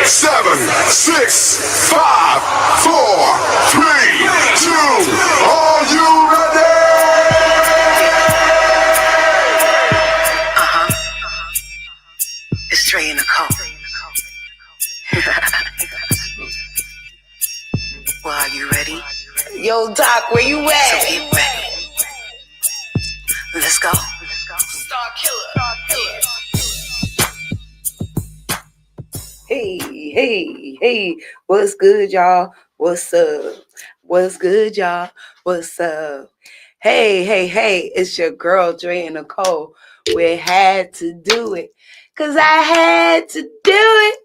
7, 6, 5, 4, 3, 2. Are you ready? It's DREA NICOLE. Well, are you ready? Yo, Doc, where you So at? get ready. Let's go. Star Killer. Hey. What's good, y'all? What's up? What's good, y'all? What's up? Hey. It's your girl, DREA NICOLE. We had to do it. Because I had to do it.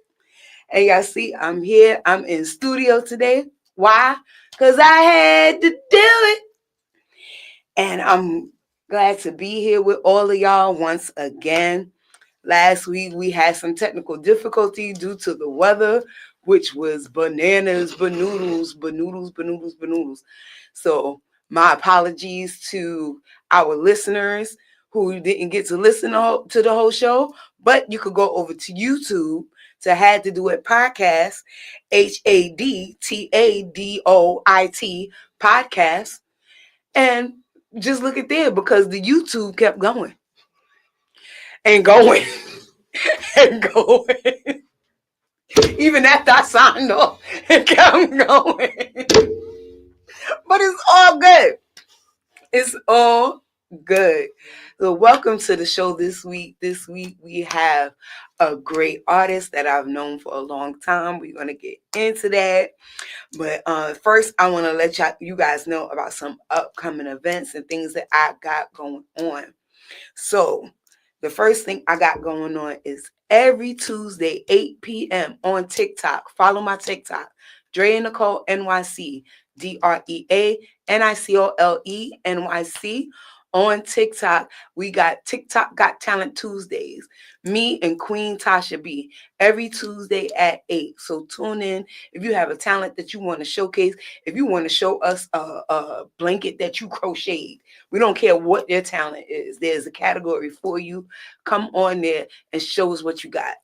And y'all see, I'm here. I'm in studio today. Why? Because I had to do it. And I'm glad to be here with all of y'all once again. Last week, we had some technical difficulty due to the weather, which was bananas, banoodles. So my apologies to our listeners who didn't get to listen to the whole show, but you could go over to YouTube to Had to Do It Podcast, HADTADOIT podcast, and just look at there because the YouTube kept going and going and going. Even after I signed off, it kept going. But it's all good. It's all good. So welcome to the show this week. This week we have a great artist that I've known for a long time. We're going to get into that. But first, I want to let you guys know about some upcoming events and things that I got going on. So the first thing I got going on is every Tuesday, 8 p.m. on TikTok. Follow my TikTok, DREA NICOLE NYC, DREA NICOLE NYC. On TikTok, we got TikTok Got Talent Tuesdays. Me and Queen Tasha B every Tuesday at 8. So tune in if you have a talent that you want to showcase. If you want to show us a blanket that you crocheted, we don't care what your talent is. There's a category for you. Come on there and show us what you got.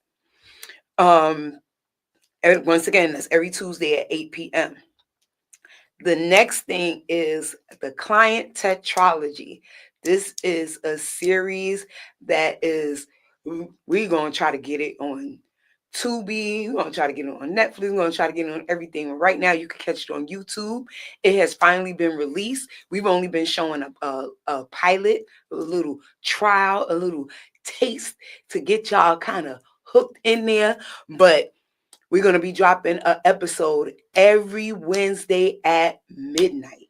Once again, that's every Tuesday at 8 p.m. The next thing is the Client Tetralogy. This is a series that is, we're going to try to get it on Tubi. We're going to try to get it on Netflix. We're going to try to get it on everything. Right now, you can catch it on YouTube. It has finally been released. We've only been showing a pilot, a little trial, a little taste to get y'all kind of hooked in there. But we're going to be dropping an episode every Wednesday at midnight.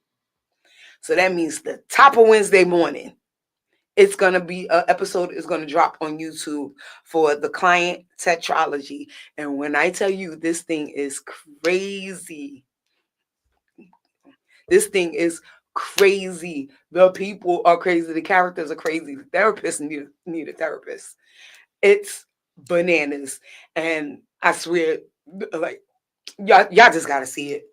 So that means the top of Wednesday morning, it's going to be an episode is going to drop on YouTube for the Client Tetralogy. And when I tell you this thing is crazy, this thing is crazy. The people are crazy. The characters are crazy. The therapists need a therapist. It's bananas. And I swear, like, y'all just gotta see it.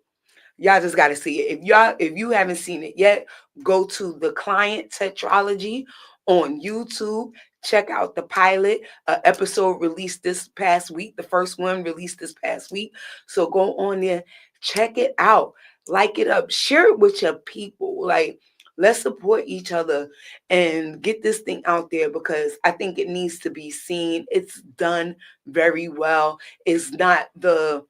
Y'all just gotta see it. If you haven't seen it yet, go to the Client Tetralogy on YouTube. Check out the pilot episode released this past week. The first one released this past week. So go on there, check it out, like it up, share it with your people. Like, let's support each other and get this thing out there because I think it needs to be seen. It's done very well. It's not the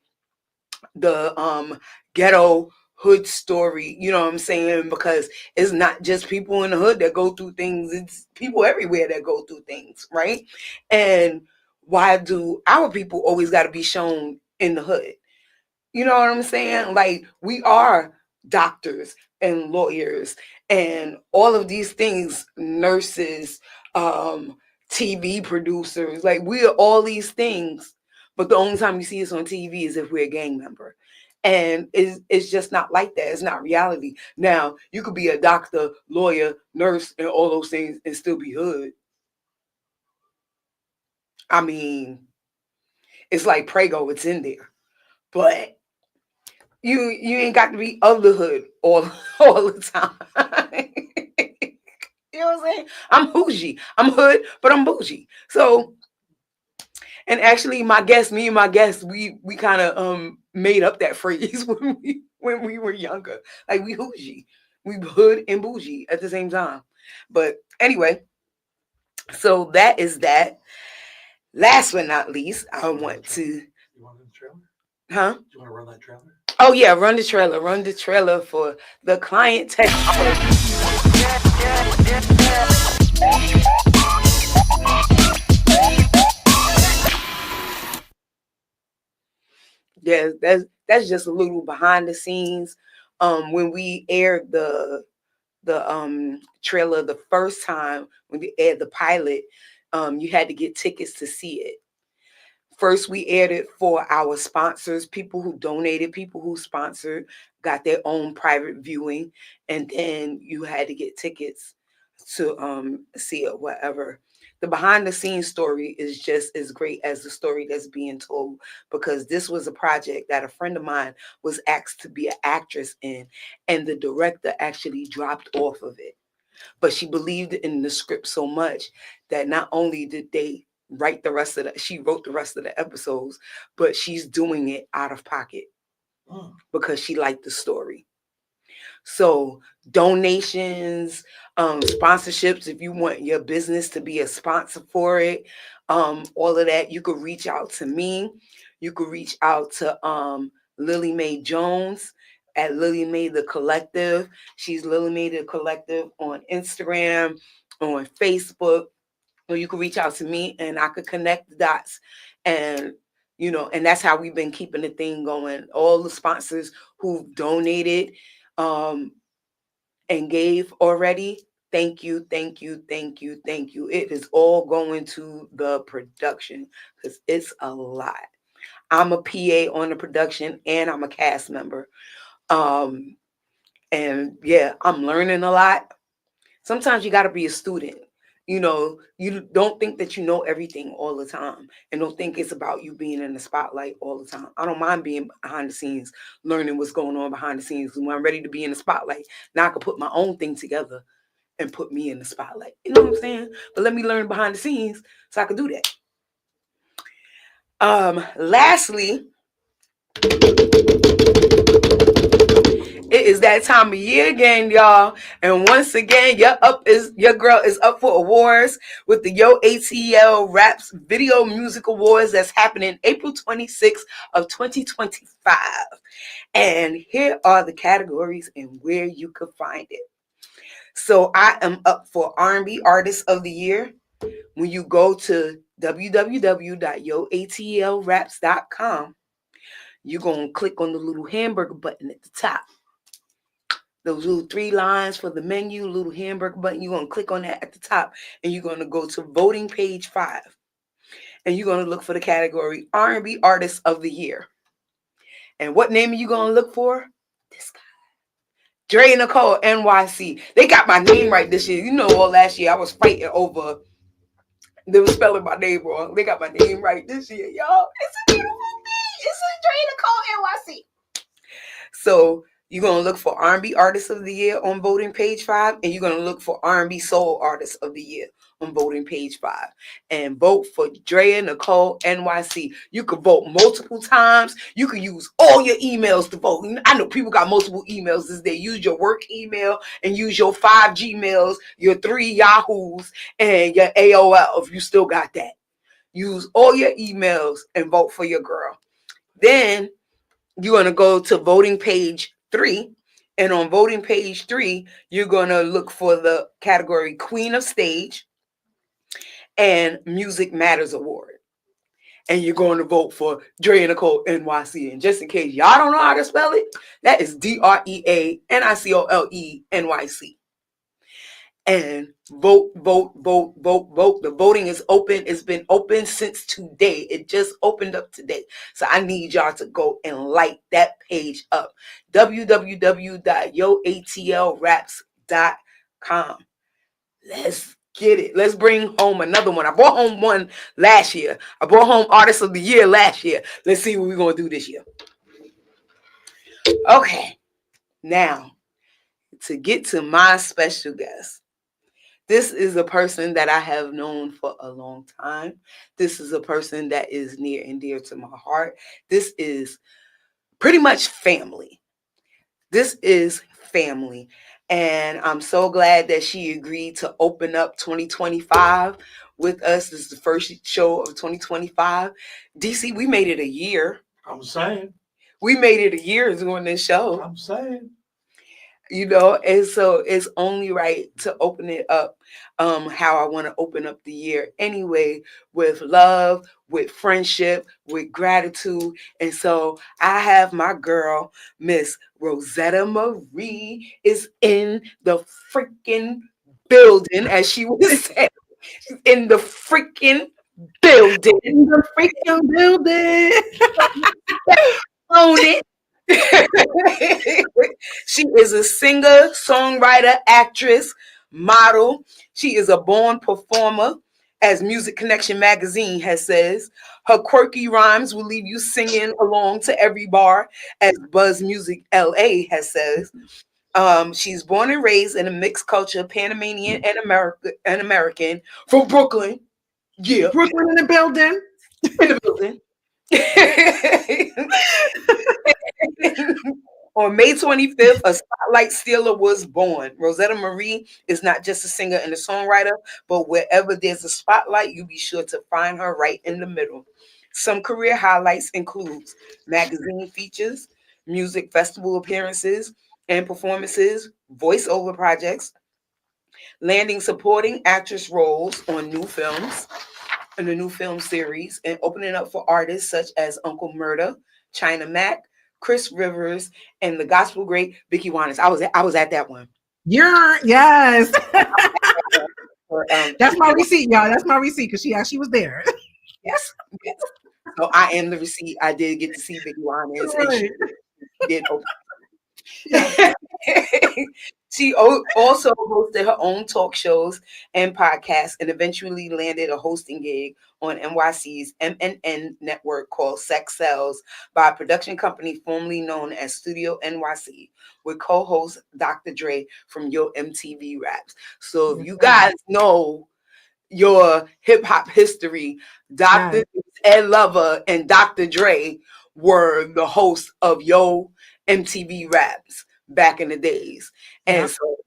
ghetto hood story, you know what I'm saying? Because it's not just people in the hood that go through things, it's people everywhere that go through things, right? And why do our people always got to be shown in the hood? You know what I'm saying? Like, we are doctors and lawyers and all of these things, nurses, TV producers, like, we are all these things. But the only time you see us on TV is if we're a gang member. And it's just not like that. It's not reality. Now, you could be a doctor, lawyer, nurse, and all those things and still be hood. I mean, it's like Prego, it's in there. But you ain't got to be of the hood all the time. You know what I'm saying? I'm bougie. I'm hood, but I'm bougie. So And actually, me and my guest, we kind of made up that phrase when we were younger. Like we hougie, we hood and bougie at the same time. But anyway, so that is that. Last but not least, I want to. You want the trailer? Huh? Do you want to run that trailer? Oh yeah, run the trailer. Run the trailer for the client technology. Yeah, that's just a little behind the scenes. When we aired the trailer the first time, when we aired the pilot, you had to get tickets to see it. First, we aired it for our sponsors, people who donated, people who sponsored, got their own private viewing, and then you had to get tickets to see it, whatever. The behind the scenes story is just as great as the story that's being told, because this was a project that a friend of mine was asked to be an actress in, and the director actually dropped off of it. But she believed in the script so much that not only did they she wrote the rest of the episodes, but she's doing it out of pocket because she liked the story. So donations, sponsorships, if you want your business to be a sponsor for it, all of that, you could reach out to me. You could reach out to Lily Mae Jones at Lily Mae the Collective. She's Lily Mae the Collective on Instagram, on Facebook. Or you can reach out to me and I could connect the dots. And and that's how we've been keeping the thing going. All the sponsors who've donated and gave already, thank you, thank you, thank you, thank you. It is all going to the production because it's a lot. I'm a PA on the production and I'm a cast member. And yeah, I'm learning a lot. Sometimes you got to be a student. You don't think that you know everything all the time, and don't think it's about you being in the spotlight all the time. I don't mind being behind the scenes, learning what's going on behind the scenes. When I'm ready to be in the spotlight, now I can put my own thing together and put me in the spotlight. You know what I'm saying? But let me learn behind the scenes so I can do that. Lastly, it is that time of year again, y'all. And once again, your girl is up for awards with the Yo ATL Raps Video Music Awards that's happening April 26th of 2025. And here are the categories and where you could find it. So I am up for R&B Artist of the Year. When you go to www.yoatlraps.com, you're going to click on the little hamburger button at the top. Those little 3 lines for the menu, little hamburger button, you're going to click on that at the top, and you're going to go to voting page 5. And you're going to look for the category R&B Artist of the Year. And what name are you going to look for? This guy. DREA Nicole NYC. They got my name right this year. All last year I was fighting over them spelling my name wrong. They got my name right this year, y'all. It's a beautiful thing. It's a DREA Nicole NYC. So you're going to look for R&B Artist of the Year on voting page 5, and you're going to look for R&B Soul Artist of the Year on voting page 5. And vote for DREA Nicole NYC. You could vote multiple times. You could use all your emails to vote. I know people got multiple emails this day. Use your work email and use your 5 Gmails, your 3 Yahoos, and your AOL if you still got that. Use all your emails and vote for your girl. Then you're going to go to voting page 3. And on voting page 3, you're going to look for the category Queen of Stage and Music Matters Award. And you're going to vote for DREA Nicole NYC. And just in case y'all don't know how to spell it, that is DREA NICOLE NYC. And vote. The voting is open. It's been open since today. It just opened up today. So I need y'all to go and light that page up. www.yoatlraps.com. Let's get it. Let's bring home another one. I brought home one last year. I brought home Artist of the Year last year. Let's see what we're going to do this year. Okay. Now, to get to my special guest. This is a person that I have known for a long time. This is a person that is near and dear to my heart. This is pretty much family. This is family. And I'm so glad that she agreed to open up 2025 with us. This is the first show of 2025. DC, we made it a year. I'm saying. We made it a year doing this show. I'm saying. And so it's only right to open it up how I want to open up the year anyway, with love, with friendship, with gratitude. And so I have my girl, Miss Rozetta Marie, is in the freaking building, as she was saying. She's in the freaking building. In the freaking building. Own it. She is a singer, songwriter, actress, model. She is a born performer, as Music Connection magazine has says. Her quirky rhymes will leave you singing along to every bar, as Buzz Music LA has says. She's born and raised in a mixed culture, Panamanian and American from Brooklyn. Yeah, Brooklyn in the building. in the building. On May 25th, a spotlight stealer was born. Rozetta Marie is not just a singer and a songwriter, but wherever there's a spotlight, you be sure to find her right in the middle. Some career highlights includes magazine features, music festival appearances and performances, voiceover projects, landing supporting actress roles on new films, in the new film series, and opening up for artists such as Uncle Murda, China Mac, Chris Rivers, and the gospel great Vicki Winans. I was at that one. Yes. For, That's my receipt, y'all. That's my receipt because she was there. yes, yes. So I am the receipt. I did get to see Vicki Winans, and she did open. She also hosted her own talk shows and podcasts, and eventually landed a hosting gig on NYC's MNN network called Sex Cells by a production company formerly known as Studio NYC, with co-host Dr. Dre from Yo MTV Raps. So if you guys know your hip hop history, Dr. Ed Lover and Dr. Dre were the hosts of Yo MTV Raps back in the days. And so,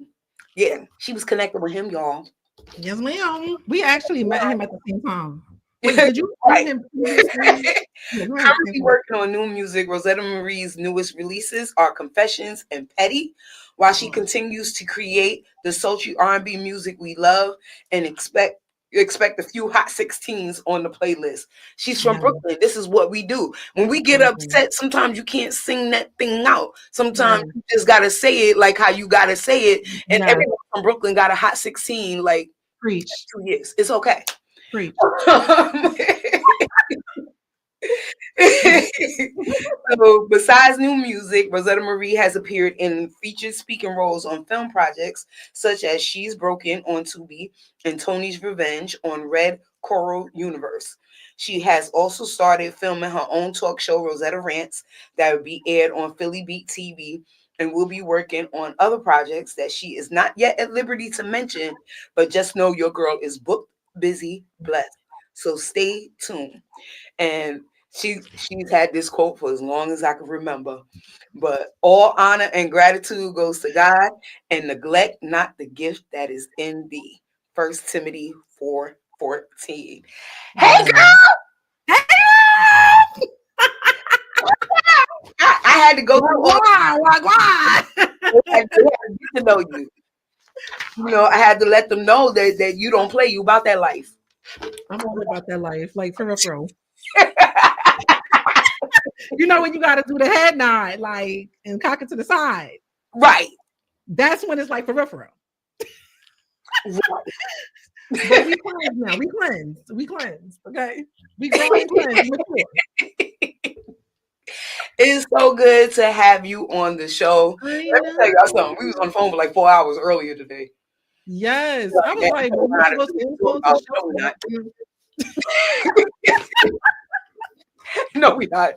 yeah, she was connected with him, y'all. Yes, ma'am. We actually met him at the same time. Wait, did you Right. meet him previously? Yeah, we met at the Currently same time. working on new music, Rozetta Marie's newest releases are Confessions and Petty, while she continues to create the sultry R&B music we love and expect a few hot 16s on the playlist. She's from Brooklyn. This is what we do. When we get upset, sometimes you can't sing that thing out. Sometimes you just gotta say it like how you gotta say it. And everyone from Brooklyn got a hot 16 like Preach. 2 years. It's okay. Preach. So besides new music, Rozetta Marie has appeared in featured speaking roles on film projects such as She's Broken on Tubi and Tony's Revenge on Red Coral Universe. She has also started filming her own talk show, Rozetta Rants, that will be aired on Philly Beat TV, and will be working on other projects that she is not yet at liberty to mention, but just know your girl is booked, busy, blessed. So stay tuned. And she's had this quote for as long as I can remember. But all honor and gratitude goes to God, and neglect not the gift that is in thee. 1 Timothy 4:14. Hey girl! I had to go through all I had to get to know you. You know, I had to let them know that you don't play. You about that life. I'm all about that life, like for real. You know when you got to do the head nod, like, and cock it to the side. Right. That's when it's like for real. Right. But we cleanse now. We cleanse. Okay. We grow and cleanse. It's so good to have you on the show. Let me tell y'all something. We was on the phone for like 4 hours earlier today. Yes. I was like, no, we not.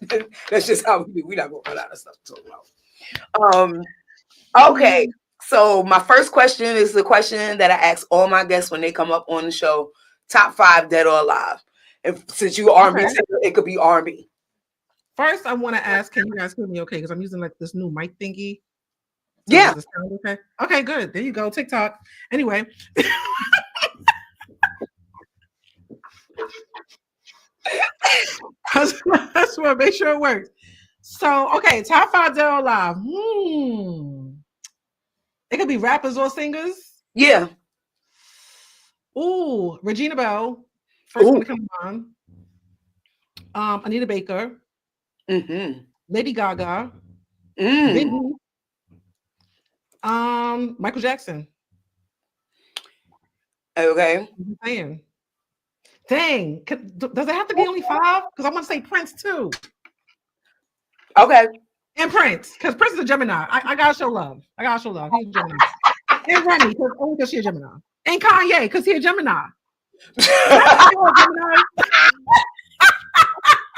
That's just how we do. We're not gonna run out of stuff to talk about. Okay. So my first question is the question that I ask all my guests when they come up on the show: top 5 dead or alive. If since you R&B, Okay. singer, it could be R&B. First, I want to ask, can you guys hear me okay? Because I'm using like this new mic thingy. So Yeah. is the sound okay? Okay, good. There you go. TikTok. Anyway. I just want to make sure it works. So, okay, top 5 dead or alive. It could be rappers or singers. Yeah. Ooh, Regina Bell. First one Ooh. to come on. Anita Baker. Mm-hmm. Lady Gaga. Mm. Biggie. Michael Jackson. Okay. I'm saying. Dang, does it have to be only 5? Because I want to say Prince too. Okay. And Prince, because Prince is a Gemini. I gotta show love. I gotta show love. He's a Gemini. And Remy, because she's a Gemini. And Kanye, because he's a Gemini.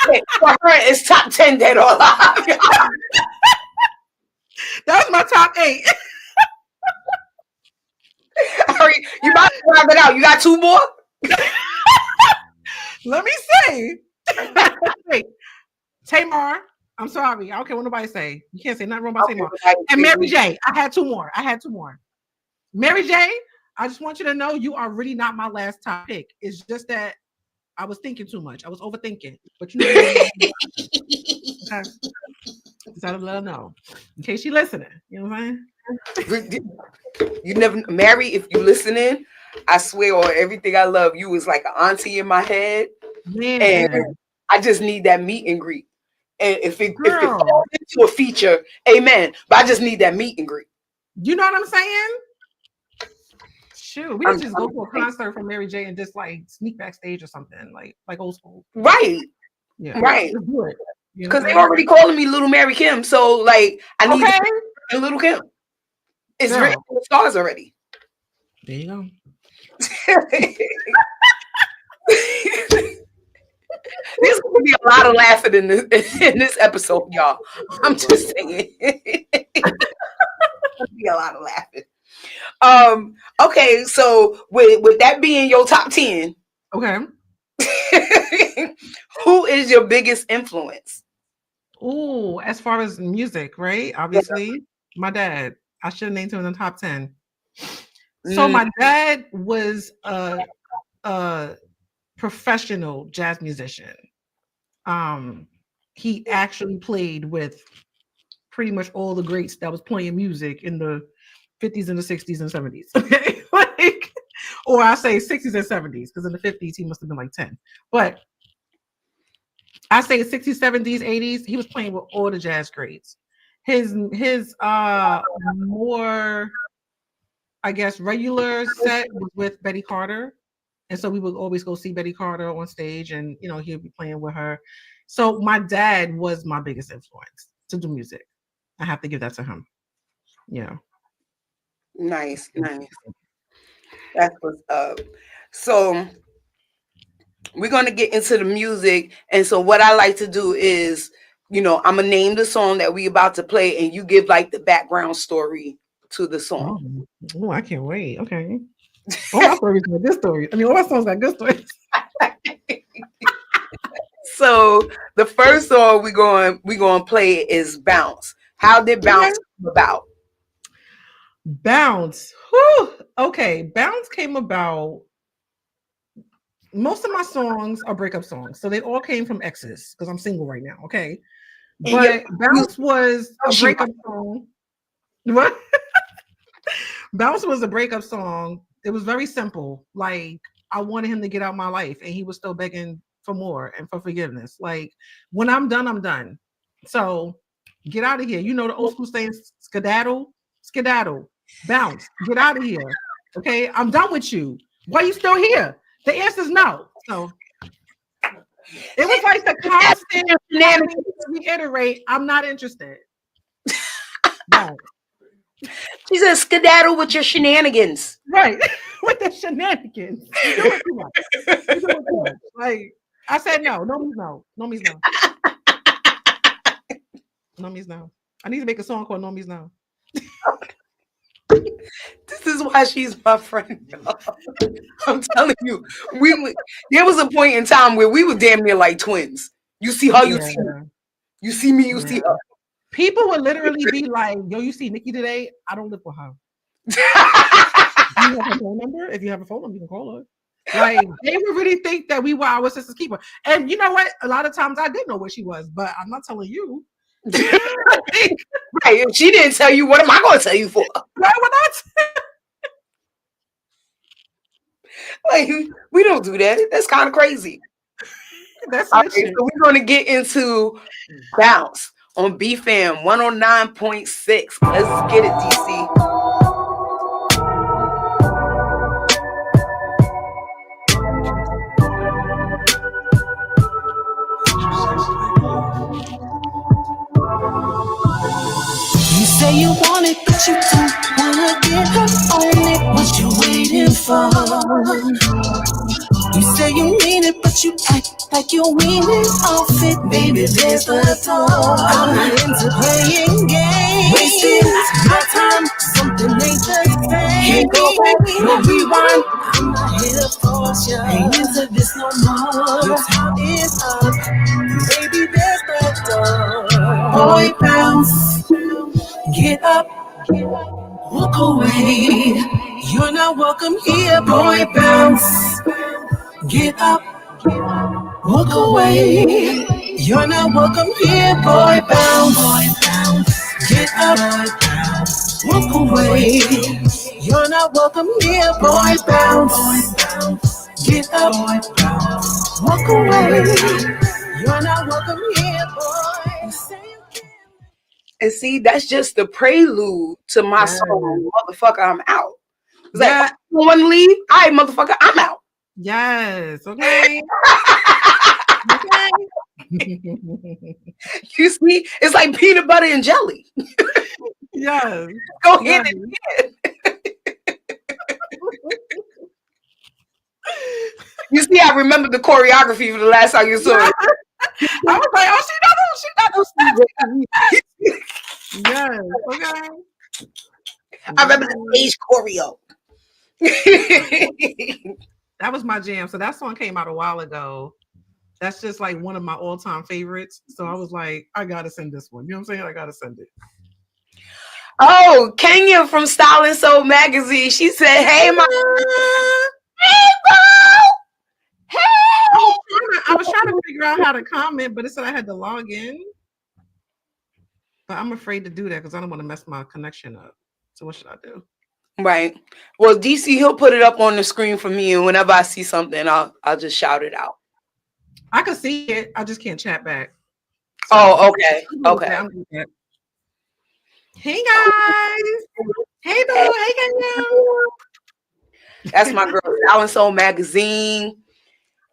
Wait, for her, it's top 10 dead or alive. That was my top 8. Hurry, you might grab it out. You got 2 more? Let me see. Wait. Tamar. I'm sorry. I don't care what nobody say. You can't say nothing wrong about Tamar. And Mary J. I had 2 more. Mary J. I just want you to know you are really not my last top pick. It's just that I was thinking too much. I was overthinking. But you know, okay. Just gotta let her know. In case she's listening. You know what I'm saying? You never, Mary, if you listening, I swear on everything I love, you is like an auntie in my head. Man. And I just need that meet and greet. And if it Girl. falls into a feature, amen. But I just need that meet and greet. You know what I'm saying? Shoot, we could just go to a concert from Mary J and just like sneak backstage or something, like old school. Right. Yeah. Right. Let's do it. Because they already calling me Little Mary Kim. So like I need Okay. Little Kim. It's Girl. written in the stars already. There you go. There's gonna be a lot of laughing in this episode, y'all. I'm just saying. There'll be a lot of laughing. Okay, so with that being your top 10, Okay. who is your biggest influence? Ooh, as far as music, right? Obviously, my dad. I should have named him in the top 10. So my dad was a professional jazz musician. He actually played with pretty much all the greats that was playing music in the 50s and the 60s and 70s. Okay. Like, or I say 60s and 70s, because in the 50s he must have been like 10. But I say 60s, 70s, 80s, he was playing with all the jazz greats. His more, I guess, regular set was with Betty Carter. And so we would always go see Betty Carter on stage, and you know, he'll be playing with her. So my dad was my biggest influence to do music. I have to give that to him. Yeah. Nice. That's what's up. So we're gonna get into the music, and so what I like to do is, I'm gonna name the song that we about to play, and you give like the background story to the song. Oh, I can't wait. Okay. All my stories got good stories. I mean, all my songs got good stories. So the first song we going to play is "Bounce." How did "Bounce" come about? Bounce. Whew. Okay, Bounce came about. Most of my songs are breakup songs, so they all came from exes because I'm single right now. Okay, but Bounce was a breakup song. What? Bounce was a breakup song. It was very simple. Like, I wanted him to get out of my life, and he was still begging for more and for forgiveness. Like, when I'm done, I'm done. So get out of here. You know the old school saying, skedaddle, bounce, get out of here. Okay, I'm done with you. Why are you still here? The answer is no. So it was like the constant reiterate, I'm not interested. No. She said, "Skedaddle with your shenanigans." Right. With the shenanigans. You doing too much. You doing too much. Like, I said no. No means no. No means no. No means no. I need to make a song called No Means No. This is why she's my friend. Y'all. I'm telling you, there was a point in time where we were damn near like twins. You see her, you see me. You see me, you see her. People would literally be like, "Yo, you see Nikki today? I don't live with her." You have her phone number? If you have a phone number, you can call her. Like they would really think that we were our sister's keeper. And you know what? A lot of times I did know where she was, but I'm not telling you. Right. If she didn't tell you, what am I going to tell you for? Why would I? Like, we don't do that. That's kind of crazy. That's all right, so we're going to get into Bounce on BFAM 109.6. Let's get it, DC. You say you want it, but you don't wanna get her on it. What you waiting for? You say you need it, but you act like you're weaning off it. Baby, there's the door. I'm not into playing games. Wasting my time, something ain't the same. Can't go back, no rewind. I'm not here to force you. Ain't into this no more. Your time is up. Baby, there's the door. Boy, bounce. Get up, walk away. You're not welcome here, boy. Bounce. Get up, walk away. You're not welcome here, boy. Bounce. Get up, walk away. You're not welcome here, boy. Bounce. Get up, walk away. You're not welcome here, boy. And see, that's just the prelude to my song, Motherfucker, I'm Out. It's like, you want to leave? All right, motherfucker, I'm out. Yes, okay. Okay. You see, it's like peanut butter and jelly. Yes. Go ahead and get You see, I remember the choreography for the last time you saw it. I was like, oh, she not those steps. Yes, okay. I remember the stage choreo. That was my jam. So that song came out a while ago. That's just like one of my all-time favorites. So I was like, I gotta send this one. You know what I'm saying? I gotta send it. Oh, Kenya from Style & Soul magazine. She said, "Hey, my, hey, bro, hey." I was trying to figure out how to comment, but it said I had to log in. But I'm afraid to do that because I don't want to mess my connection up. So what should I do? Right. Well, DC, he'll put it up on the screen for me, and whenever I see something, I'll just shout it out. I can see it. I just can't chat back. So, oh, okay. Okay. Hey guys. Hey boo. Hey Kenya. That's my girl. Style & Soul magazine.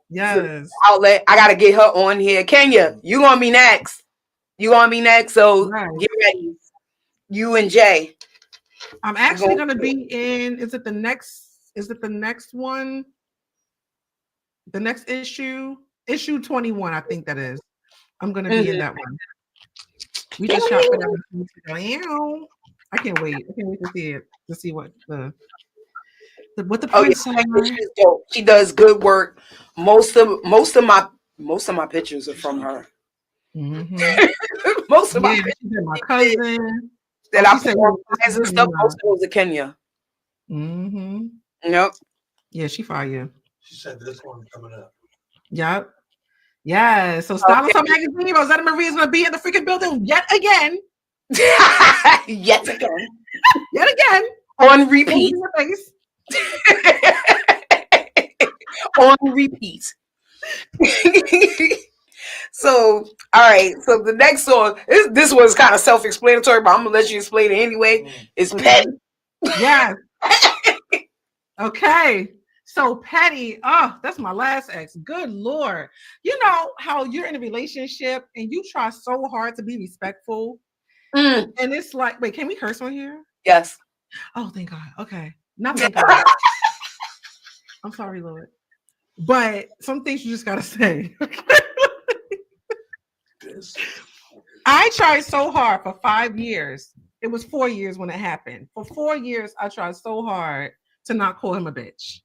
Yes. Outlet. I gotta get her on here. Kenya, you gonna be next. So get ready. You and Jay. I'm actually gonna be in. Is it the next one? The next issue? Issue 21, I think that is. I'm gonna be in that one. We just shot for that. I can't wait. I can't wait to see it. To see what the prints are. She's dope. She does good work. Most of my pictures are from her. Mm-hmm. Most of my pictures my cousin that I put on eyes and stuff. Most of those are Kenya. Mm-hmm. Yep. Yeah, she fire. She said this one coming up. Yep. Yeah. So Style & Soul magazine. Rozetta Marie is gonna be in the freaking building yet again. Yet again. Yet again. On repeat. On repeat. So, all right. So the next song, this was kind of self-explanatory, but I'm gonna let you explain it anyway. It's Petty. Yeah. Okay. So Petty, oh, that's my last ex. Good Lord. You know how you're in a relationship and you try so hard to be respectful. And it's like, wait, can we curse on here? Yes. Oh, thank God. Okay. Not thank God. I'm sorry, Lord. But some things you just gotta say. I tried so hard for 5 years. It was 4 years when it happened. For 4 years, I tried so hard to not call him a bitch.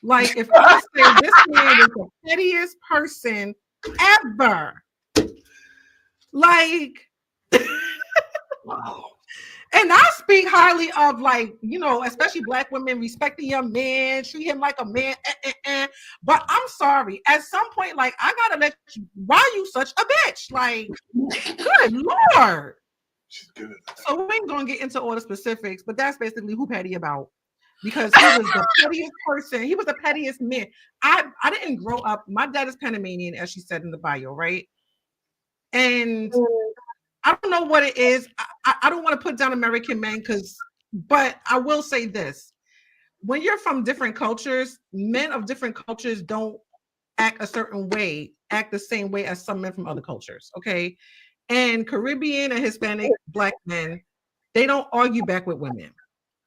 Like, if I say this man is the pettiest person ever, like, Wow. and I speak highly of, like, you know, especially Black women respecting your man, treat him like a man. But I'm sorry, at some point, like, I gotta let you. Why you such a bitch? Like, good Lord. She's good at that. So we ain't gonna get into all the specifics, but that's basically who Petty about. Because he was the pettiest person. He was the pettiest man. I didn't grow up. My dad is Panamanian, as she said in the bio, right? And I don't know what it is. I don't want to put down American men but I will say this. When you're from different cultures, men of different cultures don't act a certain way, act the same way as some men from other cultures, okay? And Caribbean and Hispanic Black men, they don't argue back with women.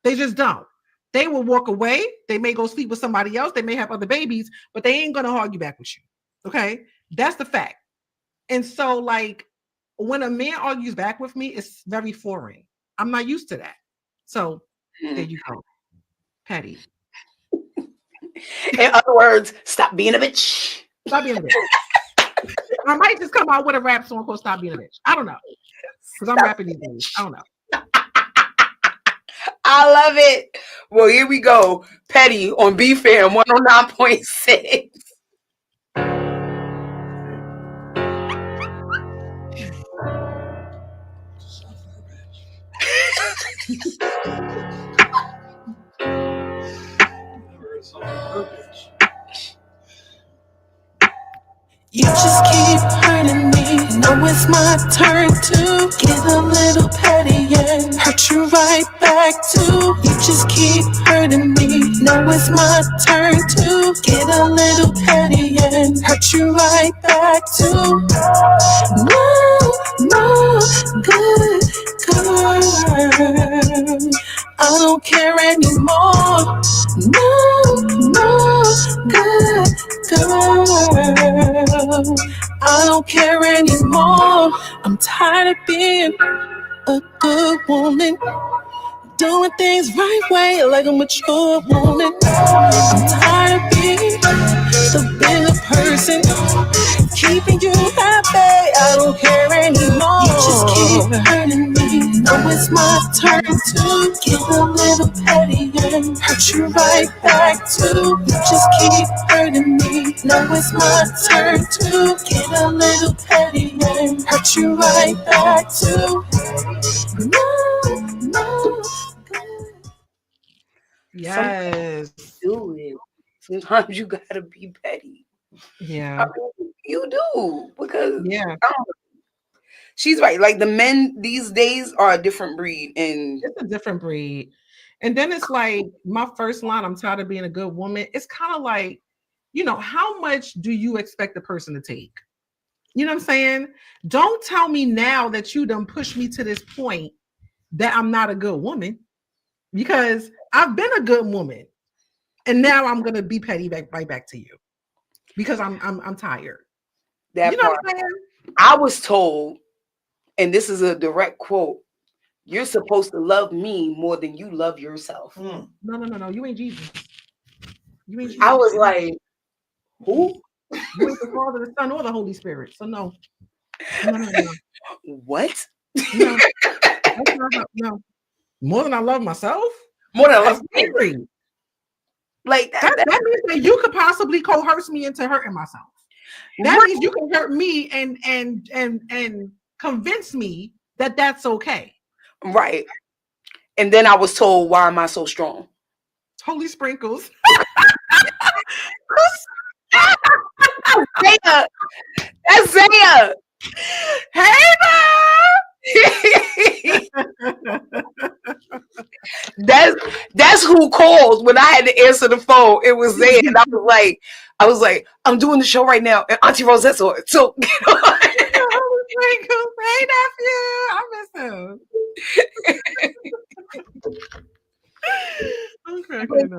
They just don't. They will walk away. They may go sleep with somebody else. They may have other babies, but they ain't going to argue back with you, okay? That's the fact. And so, like, when a man argues back with me, it's very foreign. I'm not used to that. So there you go. Petty. In other words, stop being a bitch. Stop being a bitch. I might just come out with a rap song called Stop Being a Bitch. I don't know. Because I'm rapping these days. I don't know. I love it. Well, here we go. Petty on BFAM 109.6. You just keep hurting me. Know it's my turn to get a little petty and hurt you right back too. You just keep hurting me. Know it's my turn to get a little petty and hurt you right back too. No, good girl. I don't care anymore. No, good girl. I don't care anymore. I'm tired of being a good woman, doing things right way like a mature woman. I'm tired of being the bigger person, keeping you happy. I don't care anymore. You just keep hurting me. Know it's my turn to get a little petty and hurt you right back too. You just keep hurting me. Know it's my turn to get a little petty and hurt you right back too. No. Yes. Do it. Sometimes you gotta be petty. Yeah. You do, because Yeah. She's right. Like, the men these days are a different breed, and It's a different breed. And then it's like my first line, I'm tired of being a good woman. It's kind of like, you know, how much do you expect the person to take? You know what I'm saying? Don't tell me now that you done pushed me to this point that I'm not a good woman, because I've been a good woman. And now I'm gonna be petty right back to you because I'm tired. that You know part. what I'm saying? I was told, and this is a direct quote, "You're supposed to love me more than you love yourself." No. You ain't Jesus. You ain't Jesus. I was like, who? You ain't the Father, the Son, or the Holy Spirit. So no. What? No. That's no. More than I love myself? More than I That's love me. scary. Like That means that you could possibly coerce me into hurting myself. That means you can hurt me and convince me that that's okay. Right. And then I was told, why am I so strong? Holy sprinkles. That's Zaya. Hey, that's who called when I had to answer the phone. It was Zaya, and I was like, I'm doing the show right now, and Auntie Rosetta's on it. So Holy sprinkles. Hey, nephew. I miss him.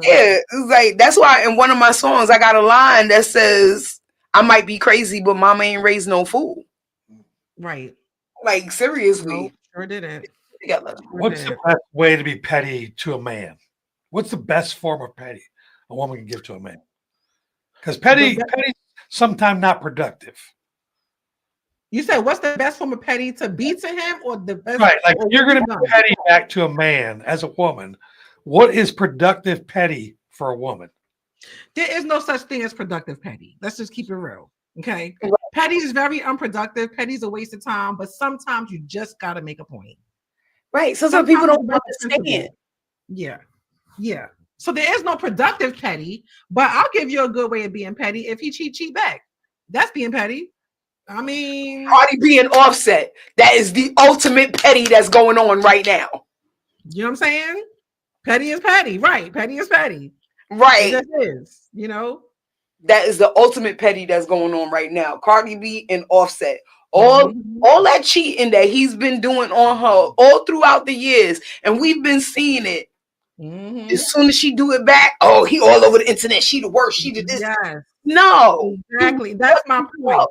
Yeah, it's like, that's why in one of my songs I got a line that says, "I might be crazy, but mama ain't raised no fool." Right. Like, seriously. Nope, sure didn't. together. What's the best way to be petty to a man? What's the best form of petty a woman can give to a man? Because petty sometimes not productive. You said what's the best form of petty to be to him, or the best? Right, like you're going to be petty back to a man as a woman. What is productive petty for a woman? There is no such thing as productive petty. Let's just keep it real. Okay. Petty is very unproductive. Petty is a waste of time, but sometimes you just got to make a point. Right. So some people don't understand. Yeah. Yeah. So there is no productive petty, but I'll give you a good way of being petty. If he cheat back. That's being petty. I mean, Cardi B and Offset. That is the ultimate petty that's going on right now. You know what I'm saying? Petty is petty. Right. Petty is petty. Right. That is, you know. That is the ultimate petty that's going on right now. Cardi B and Offset. All that cheating that he's been doing on her all throughout the years, and we've been seeing it. As soon as she do it back, oh, he all over the internet. She the worst. She did this. Yes. No. Exactly. That's my point.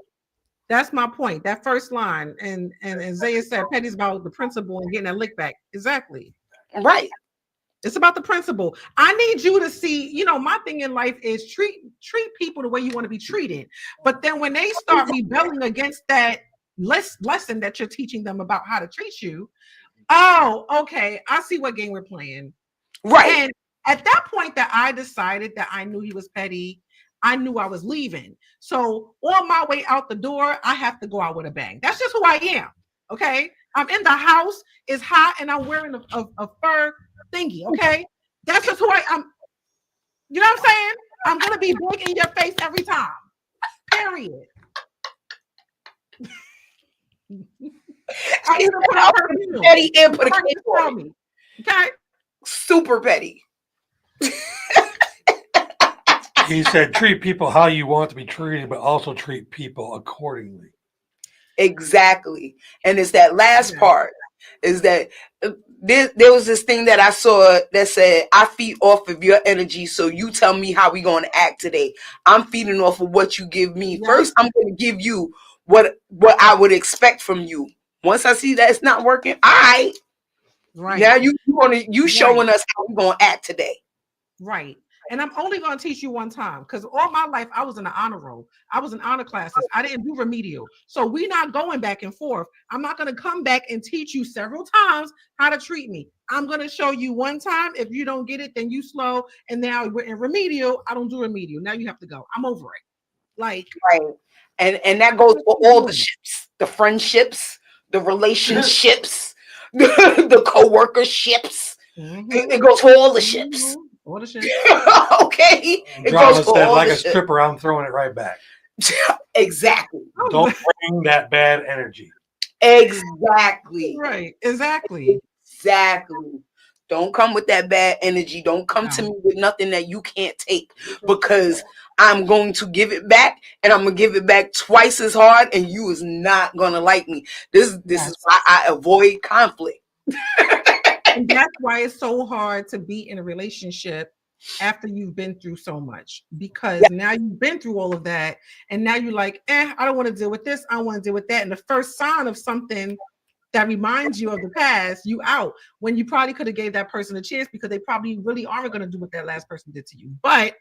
That's my point. That first line, and Zaya said, petty's about the principle and getting that lick back. Exactly. Right. It's about the principle. I need you to see, you know, my thing in life is treat people the way you want to be treated. But then when they start rebelling against that lesson that you're teaching them about how to treat you, oh, okay, I see what game we're playing. Right. And at that point that I decided that I knew he was petty, I knew I was leaving. So on my way out the door, I have to go out with a bang. That's just who I am. Okay. I'm in the house, it's hot, and I'm wearing a fur thingy. Okay. That's just who I am. You know what I'm saying? I'm gonna be big in your face every time. Period. I even put out perfume. Petty and put a cake on me. Okay. Super petty. He said, treat people how you want to be treated, but also treat people accordingly. Exactly. And it's that last part is that there was this thing that I saw that said, I feed off of your energy. So you tell me how we going to act today. I'm feeding off of what you give me. First, I'm going to give you what I would expect from you. Once I see that it's not working, all right. Right. Now you showing us how we're going to act today. Right. And I'm only going to teach you one time because all my life I was in the honor roll. I was in honor classes. I didn't do remedial. So we're not going back and forth. I'm not going to come back and teach you several times how to treat me. I'm going to show you one time. If you don't get it, then you slow. And now we're in remedial. I don't do remedial. Now you have to go. I'm over it. Like, right. And that goes for all the ships, the friendships, the relationships, the co-workerships. It goes for all the ships. All the shit. Okay. It goes for all like a stripper, I'm throwing it right back. Exactly. Don't bring that bad energy. Exactly. Right. Exactly. Exactly. Don't come with that bad energy. Don't come to me with nothing that you can't take, because I'm going to give it back, and I'm going to give it back twice as hard, and you is not going to like me. This is why I avoid conflict. And that's why it's so hard to be in a relationship after you've been through so much, because now you've been through all of that, and now you're like, I don't want to deal with this. I don't want to deal with that. And the first sign of something that reminds you of the past, you out, when you probably could have gave that person a chance, because they probably really aren't going to do what that last person did to you. But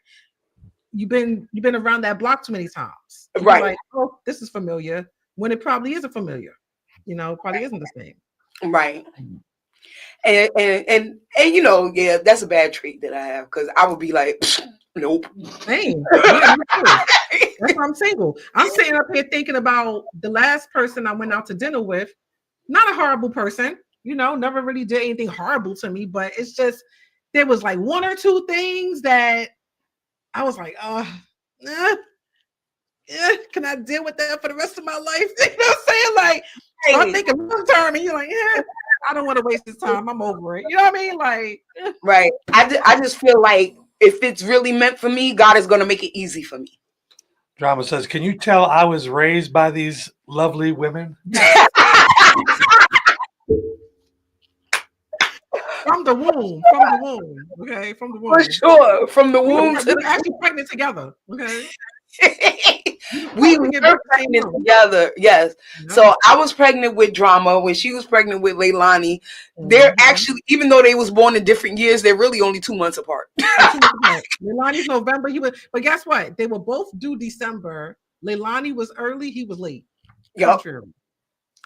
you've been around that block too many times. Right. Like, oh, this is familiar, when it probably isn't familiar. You know, it probably isn't the same. Right. And you know, that's a bad trait that I have, because I would be like, nope. Same. Yeah, that's why I'm single. I'm sitting up here thinking about the last person I went out to dinner with. Not a horrible person, you know, never really did anything horrible to me, but it's just, there was like one or two things that I was like, can I deal with that for the rest of my life? You know what I'm saying? Like, I'm thinking long term, and you're like, I don't want to waste this time. I'm over it. You know what I mean? Like, right. I just feel like if it's really meant for me, God is going to make it easy for me. Drama says, can you tell I was raised by these lovely women? From the womb. Okay, from the womb. For sure. From the womb to we're actually pregnant together. Okay. We We were get back to pregnant same room. together. Yes. Yeah. So I was pregnant with Drama when she was pregnant with Leilani. They're actually, even though they was born in different years, they're really only 2 months apart. Leilani's November. But guess what? They were both due December. Leilani was early. He was late. Yep. Contrary.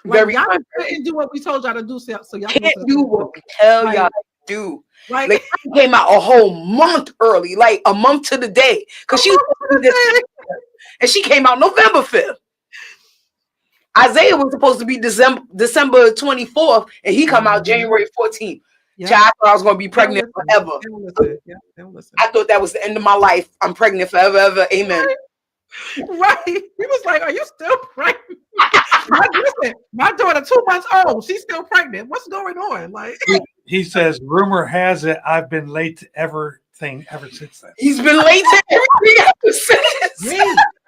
Like Very y'all contrary. couldn't do what we told y'all to do, so y'all Can't do what we tell y'all to do. Like, Like she came out a whole month early, like a month to the day, because she was and she came out November 5th. Isaiah was supposed to be December 24th, and he come out January 14th. Yeah. Child, I thought I was going to be pregnant forever. I thought that was the end of my life. I'm pregnant forever, ever. Amen. Right. He was like, "Are you still pregnant?" Listen, my daughter 2 months old. She's still pregnant. What's going on? Like he says, rumor has it I've been late to everything ever since then. He's been late to everything ever since.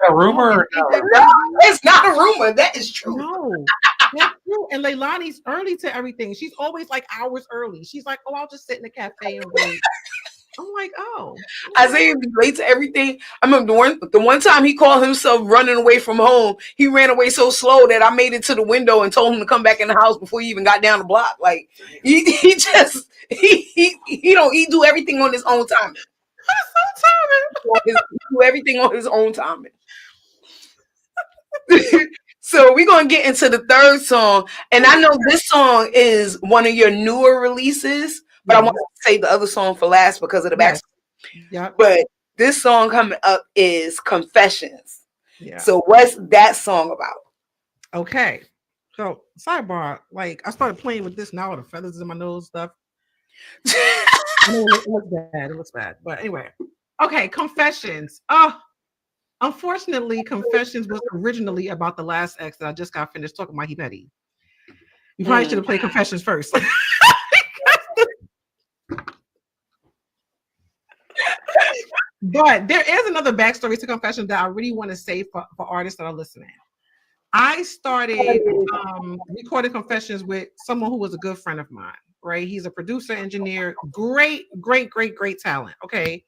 A rumor? No, it's not a rumor. That is true. No, that's true. And Leilani's early to everything. She's always like hours early. She's like, "Oh, I'll just sit in the cafe and wait." I'm like, "Oh." Isaiah be late to everything. I remember the one time he called himself running away from home. He ran away so slow that I made it to the window and told him to come back in the house before he even got down the block. Like he do everything on his own timing. He do everything on his own timing. So we're gonna get into the third song, and I know this song is one of your newer releases, but I want to say the other song for last because of the back. Yeah. But this song coming up is Confessions. Yeah. So what's that song about? Okay. So sidebar, like I started playing with this now with the feathers in my nose stuff. It looks bad. It looks bad. But anyway. Okay, Confessions. Unfortunately, Confessions was originally about the last ex that I just got finished talking about. He petty. You probably should have played Confessions first. But there is another backstory to Confessions that I really want to say for artists that are listening. I started recording Confessions with someone who was a good friend of mine, right? He's a producer, engineer, great talent, okay?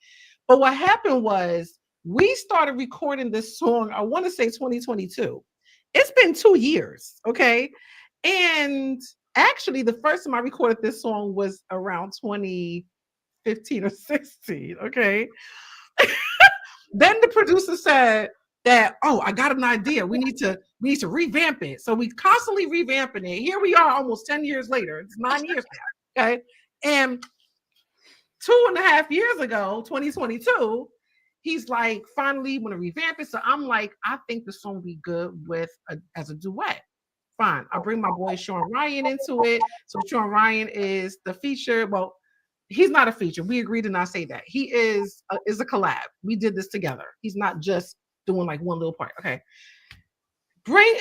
But what happened was we started recording this song, I want to say 2022. It's been 2 years, okay? And actually, the first time I recorded this song was around 2015 or 16, okay? Then the producer said that, "Oh, I got an idea. We need to revamp it." So we constantly revamping it. Here we are almost 10 years later. It's 9 years now, okay? And 2.5 years ago, 2022, he's like, finally want to revamp it. So I'm like, I think the song will be good as a duet. Fine. I bring my boy Sean Ryan into it. So Sean Ryan is the feature. Well, he's not a feature. We agreed to not say that. He is a collab. We did this together. He's not just doing like one little part. Okay.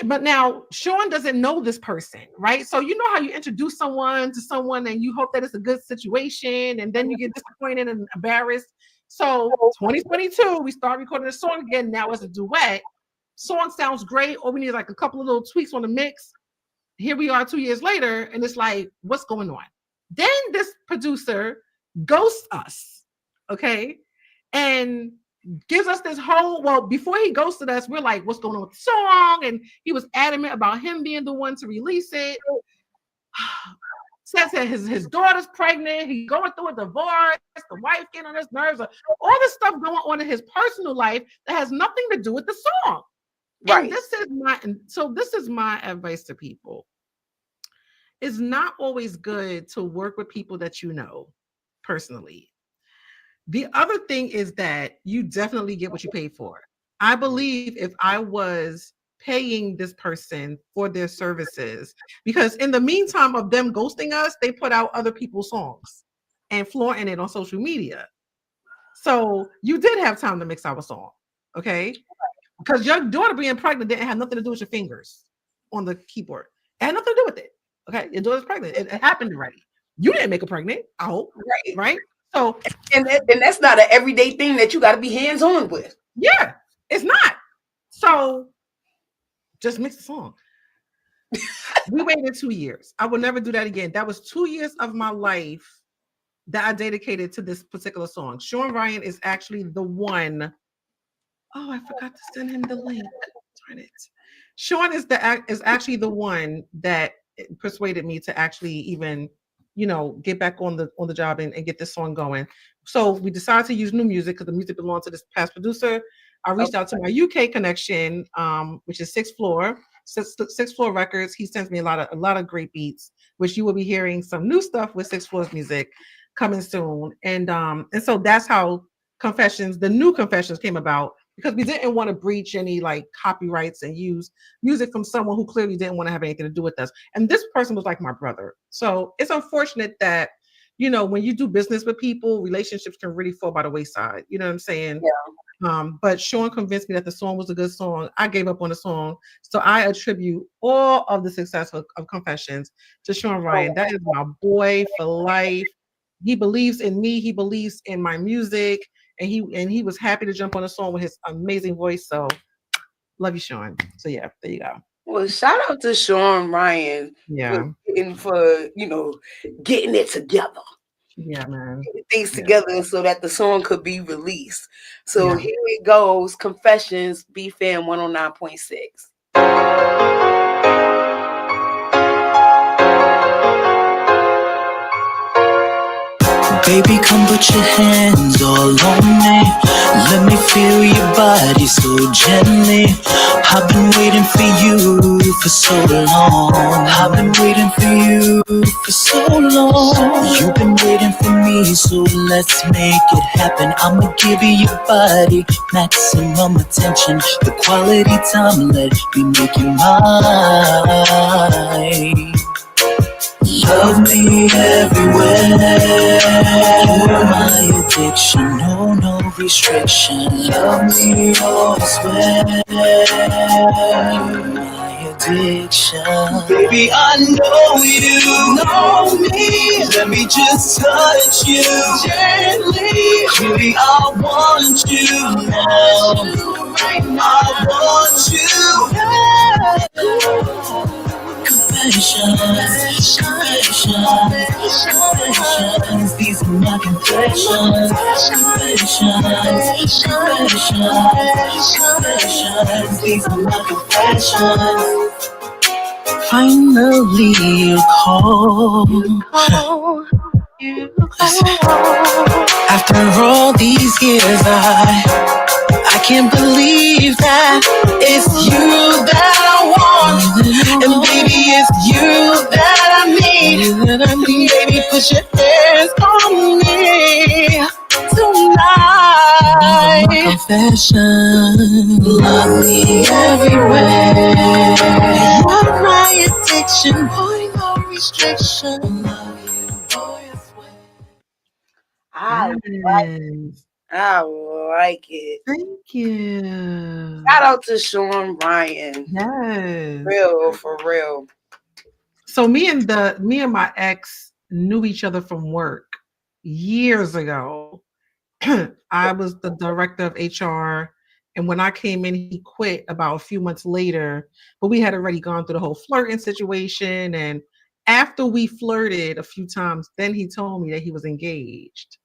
But now Sean doesn't know this person, right? So you know how you introduce someone to someone and you hope that it's a good situation, and then you get disappointed and embarrassed. So 2022, we start recording a song again. Now as a duet. Song sounds great, or we need like a couple of little tweaks on the mix. Here we are 2 years later, and it's like, what's going on? Then this producer ghosts us, okay? And gives us this whole, well, before he ghosted us, we're like, what's going on with the song? And he was adamant about him being the one to release it. Says that his daughter's pregnant. He's going through a divorce. The wife getting on his nerves. All this stuff going on in his personal life that has nothing to do with the song. Right. And this is my advice to people. It's not always good to work with people that you know personally. The other thing is that you definitely get what you pay for. I believe if I was paying this person for their services, because in the meantime of them ghosting us, they put out other people's songs and flaunting it on social media. So you did have time to mix our song, okay? Because your daughter being pregnant didn't have nothing to do with your fingers on the keyboard. It had nothing to do with it. Okay, your daughter's pregnant. It happened already. You didn't make her pregnant, I hope. Right? So, and that's not an everyday thing that you got to be hands-on with. Yeah, it's not. So, just mix the song. We waited 2 years. I will never do that again. That was 2 years of my life that I dedicated to this particular song. Sean Ryan is actually the one Oh, I forgot to send him the link. Darn it. Sean is actually the one that persuaded me to actually even, get back on the job and get this song going. So we decided to use new music because the music belonged to this past producer. I reached out to my UK connection, which is Sixth Floor Records. He sends me a lot of great beats, which you will be hearing some new stuff with Sixth Floor's music coming soon. And so that's how the new Confessions came about, because we didn't want to breach any like copyrights and use music from someone who clearly didn't want to have anything to do with us. And this person was like my brother. So it's unfortunate that, when you do business with people, relationships can really fall by the wayside. You know what I'm saying? But Sean convinced me that the song was a good song. I gave up on the song. So I attribute all of the success of Confessions to Sean Ryan. That is my boy for life. He believes in me. He believes in my music. And he was happy to jump on a song with his amazing voice. So love you, Sean. So yeah, there you go. Well, shout out to Sean Ryan for getting it together. Yeah, man. Things together so that the song could be released. So here it goes. Confessions, BFAM 109.6. Baby, come put your hands all on me. Let me feel your body so gently. I've been waiting for you for so long. I've been waiting for you for so long. You've been waiting for me, so let's make it happen. I'ma give you your body maximum attention. The quality time, let me make you mine. Love me everywhere. You're my addiction, no restriction. Love me always my addiction. Baby, I know you know me. Let me just touch you gently. Baby, I want you now. I want you now. Confessions, these are my confessions. Confessions, these are my confessions. Finally, you call. After all these years, I can't believe that it's you that I want, and baby, it's you that I need. Baby, put your hands on me tonight. Confession, love me everywhere. You're my addiction, boy, no restriction. Love you, boy, I swear. I like it. Thank you. Shout out to Sean Ryan. Yes. For real. So me and my ex knew each other from work years ago. I was the director of HR, and when I came in, he quit about a few months later. But we had already gone through the whole flirting situation, and after we flirted a few times, then he told me that he was engaged.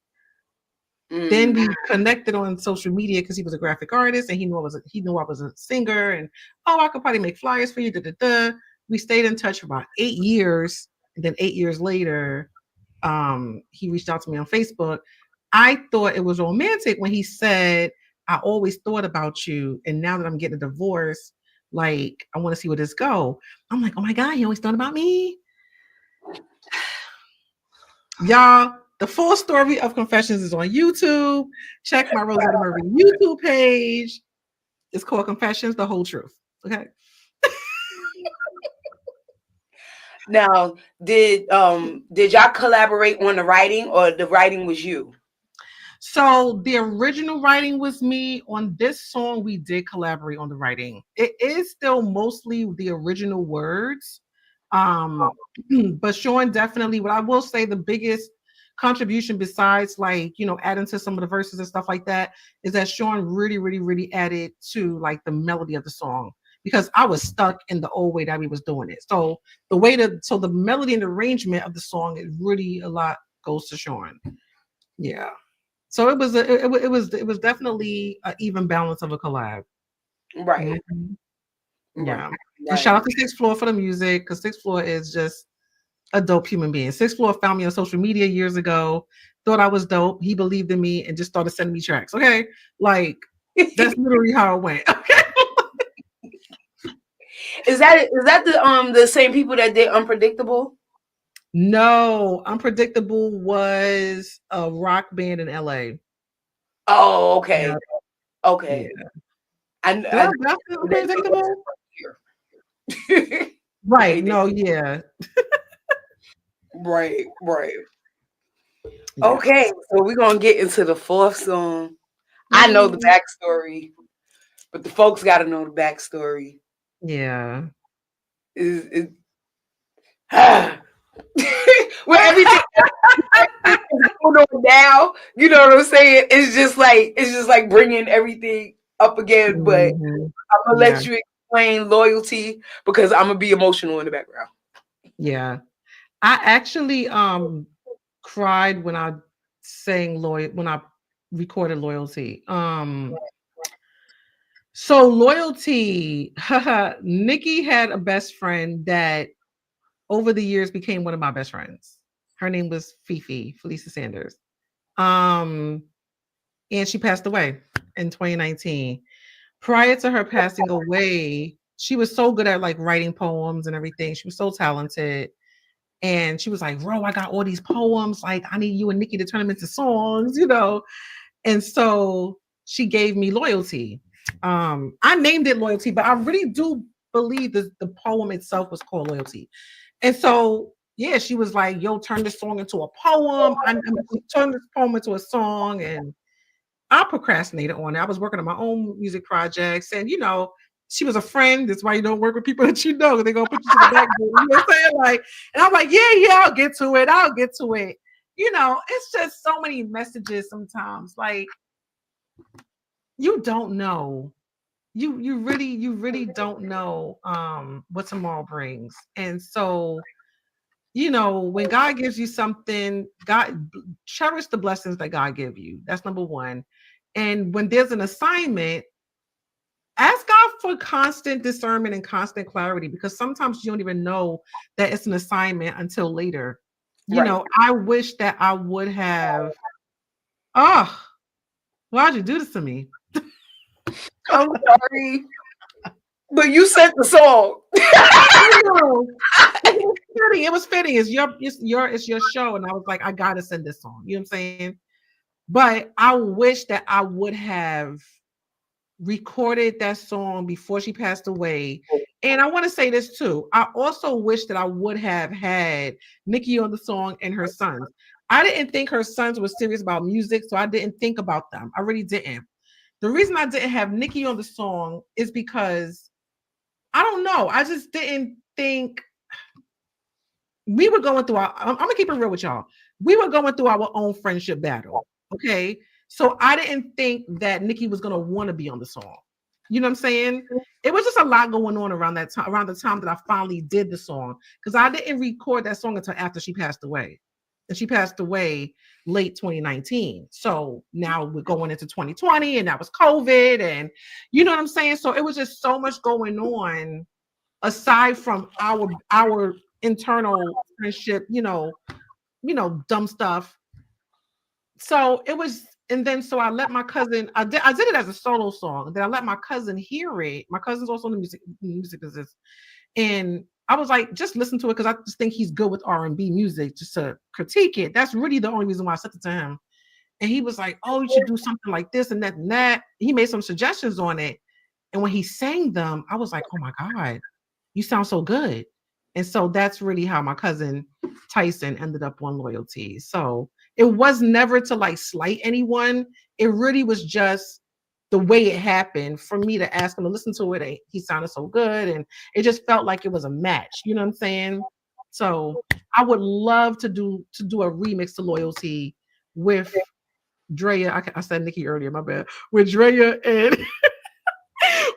Then we connected on social media because he was a graphic artist and he knew I was a singer, and I could probably make flyers for you. We stayed in touch for about 8 years, and then 8 years later, he reached out to me on Facebook. I thought it was romantic when he said, "I always thought about you, and now that I'm getting a divorce, like I want to see where this go." I'm like, "Oh my God, he always thought about me." Y'all, the full story of Confessions is on YouTube. Check my Rozetta Marie YouTube page. It's called Confessions, the Whole Truth. Okay. Now, did y'all collaborate on the writing, or the writing was you? So the original writing was me. On this song, we did collaborate on the writing. It is still mostly the original words. But Sean definitely, what I will say, the biggest contribution besides adding to some of the verses and stuff like that is that Sean really, really, really added to like the melody of the song, because I was stuck in the old way that we was doing it. So the melody and arrangement of the song is really a lot goes to Sean. Yeah. So it was definitely an even balance of a collab. Right. Mhm. Right. Yeah. And Right. shout out to Sixth Floor for the music, because Sixth Floor is just a dope human being. Sixth Floor found me on social media years ago, thought I was dope. He believed in me and just started sending me tracks. Okay. Like that's literally how it went. Okay. Is that the same people that did Unpredictable? No, Unpredictable was a rock band in LA. Oh, Yeah. okay. Okay. Yeah. I Yeah, know that's that Unpredictable. here. Right. They did. No, yeah. Right, right. Yeah. Okay, so we're gonna get into the fourth song. I know the Mm, backstory, but the folks gotta know the backstory. yeah. Is where everything is going on now, you know what I'm saying? It's just like bringing everything up again. But Mhm. I'm gonna Yeah. let you explain loyalty because I'm gonna be emotional in the background. Yeah. I actually cried when I when I recorded Loyalty. So Loyalty, Nikki had a best friend that over the years became one of my best friends. Her name was Fifi, Felicia Sanders. Um, and she passed away in 2019. Prior to her passing away, she was so good at like writing poems and everything. She was so talented. And she was like, bro, I got all these poems. Like, I need you and Nikki to turn them into songs, you know? And so she gave me Loyalty. I named it Loyalty, but I really do believe the poem itself was called Loyalty. And so, yeah, she was like, yo, turn this song into a poem. She turned this poem into a song. And I procrastinated on it. I was working on my own music projects, and she was a friend. That's why you don't work with people that you know. They're gonna put you to the back door. You know what I'm saying? Like, and I'm like, yeah, I'll get to it. I'll get to it. It's just so many messages sometimes. Like, you don't know. You really don't know what tomorrow brings. And so, when God gives you something, God cherish the blessings that God give you. That's number one. And when there's an assignment, ask God for constant discernment and constant clarity, because sometimes you don't even know that it's an assignment until later. Right. I wish that I would have, oh, why'd you do this to me? I'm sorry. But you sent the song. I know. It was fitting. It's your show. And I was like, I gotta send this song. You know what I'm saying? But I wish that I would have recorded that song before she passed away. And I want to say this too. I also wish that I would have had Nikki on the song and her sons. I didn't think her sons were serious about music, so I didn't think about them. I really didn't. The reason I didn't have Nikki on the song is because I don't know. I just didn't think we were going through I'm gonna keep it real with y'all. We were going through our own friendship battle. Okay. So I didn't think that Nikki was gonna want to be on the song. You know what I'm saying? It was just a lot going on around that time, around the time that I finally did the song. Because I didn't record that song until after she passed away. And she passed away late 2019. So now we're going into 2020, and that was COVID. And you know what I'm saying? So it was just so much going on aside from our internal friendship, dumb stuff. So it was, and then so I let my cousin, I did it as a solo song. Then I let my cousin hear it. My cousin's also in the music business. And I was like, just listen to it, because I just think he's good with R&B music, just to critique it. That's really the only reason why I sent it to him. And he was like, oh, you should do something like this and that and that. He made some suggestions on it. And when he sang them, I was like, oh my God, you sound so good. And so that's really how my cousin Tyson ended up on Loyalty. So it was never to like slight anyone. It really was just the way it happened for me to ask him to listen to it. And he sounded so good. And it just felt like it was a match. You know what I'm saying? So I would love to do a remix to Loyalty with Drea. I said Nikki earlier, my bad. With Drea and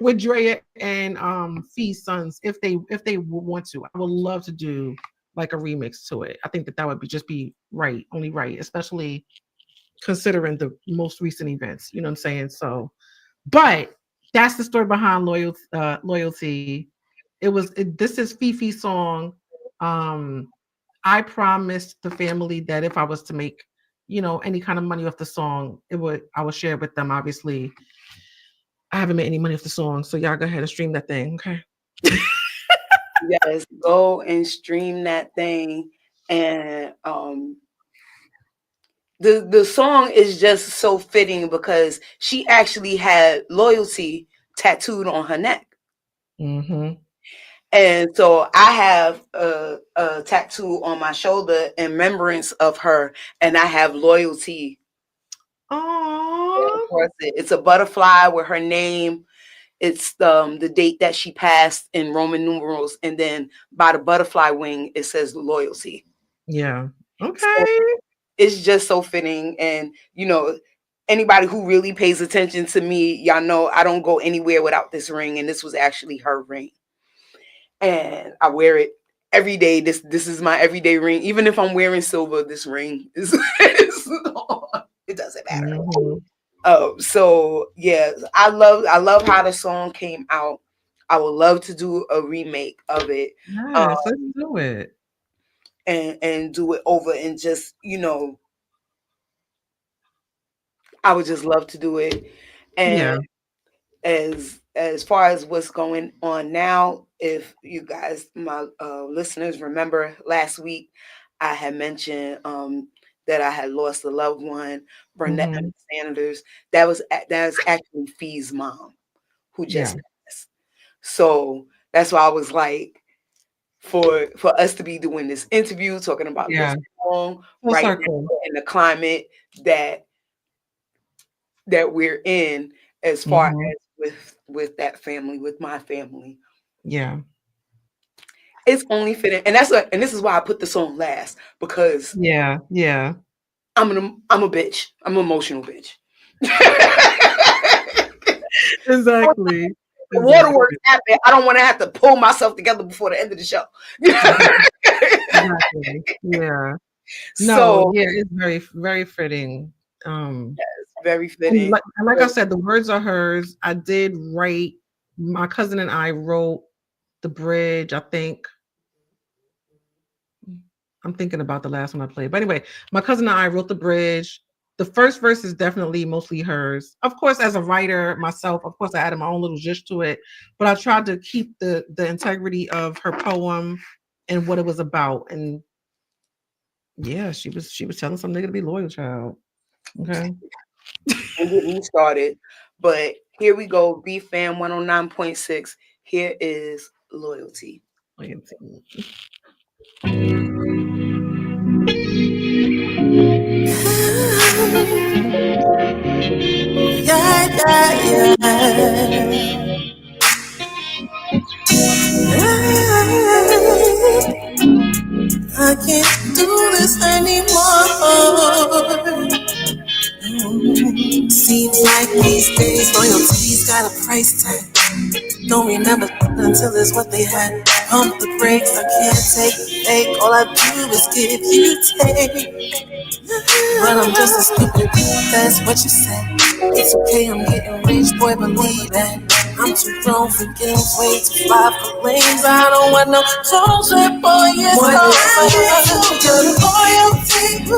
with Drea and Fee's sons, if they want to. I would love to do like a remix to it. I think that would be right, only right, especially considering the most recent events. You know what I'm saying? So, but that's the story behind loyalty. This is Fifi's song. I promised the family that if I was to make, any kind of money off the song, I would share it with them. Obviously, I haven't made any money off the song, so y'all go ahead and stream that thing, okay? Yes, go and stream that thing. And the song is just so fitting because she actually had loyalty tattooed on her neck. Mm-hmm. And so I have a tattoo on my shoulder in remembrance of her, and I have loyalty. Oh, It's a butterfly with her name. It's the date that she passed in Roman numerals, and then by the butterfly wing it says loyalty. yeah. Okay. So it's just so fitting, and anybody who really pays attention to me, y'all know I don't go anywhere without this ring, and this was actually her ring. And I wear it every day. This is my everyday ring. Even if I'm wearing silver, this ring is it doesn't matter. Mm-hmm. So yeah, I love how the song came out. I would love to do a remake of it. Yes, let's do it. And do it over, and just I would just love to do it. And as far as what's going on now, if you guys, my listeners, remember last week I had mentioned that I had lost a loved one, Burnett Mm-hmm. Sanders. That's actually Fee's mom who just Yeah. passed. So that's why I was like, for us to be doing this interview, talking about Yeah. this song Full right circle. now in the climate that we're in, as far Mhm. as with that family, with my family, Yeah. it's only fitting. And this is why I put the song last, because Yeah. Yeah. I'm a bitch. I'm an emotional bitch. Exactly. The waterworks happen. I don't want to have to pull myself together before the end of the show. Exactly. Yeah. No, So yeah, it's very, very fitting. it's very And fitting. like I said, the words are hers. I did write, my cousin and I wrote the bridge, I think. I'm thinking about the last one I played. But anyway, my cousin and I wrote the bridge. The first verse is definitely mostly hers. Of course, as a writer myself, of course, I added my own little zhuzh to it. But I tried to keep the integrity of her poem and what it was about. And yeah, she was telling some nigga to be loyal, child. Okay. And get me started. But here we go. B Fam 109.6. Here is loyalty. Loyalty. Yeah, yeah. I can't do this anymore. Seems like these days loyalty's got a price tag. Don't remember until it's what they had. Pump the brakes, I can't take the fake. All I do is give you take. But I'm just as stupid, that's what you said. It's okay, I'm getting rich, boy, believe it. I'm too grown for games, way too fly for lanes. I don't want no closure, boy, it's over. Loyalty, do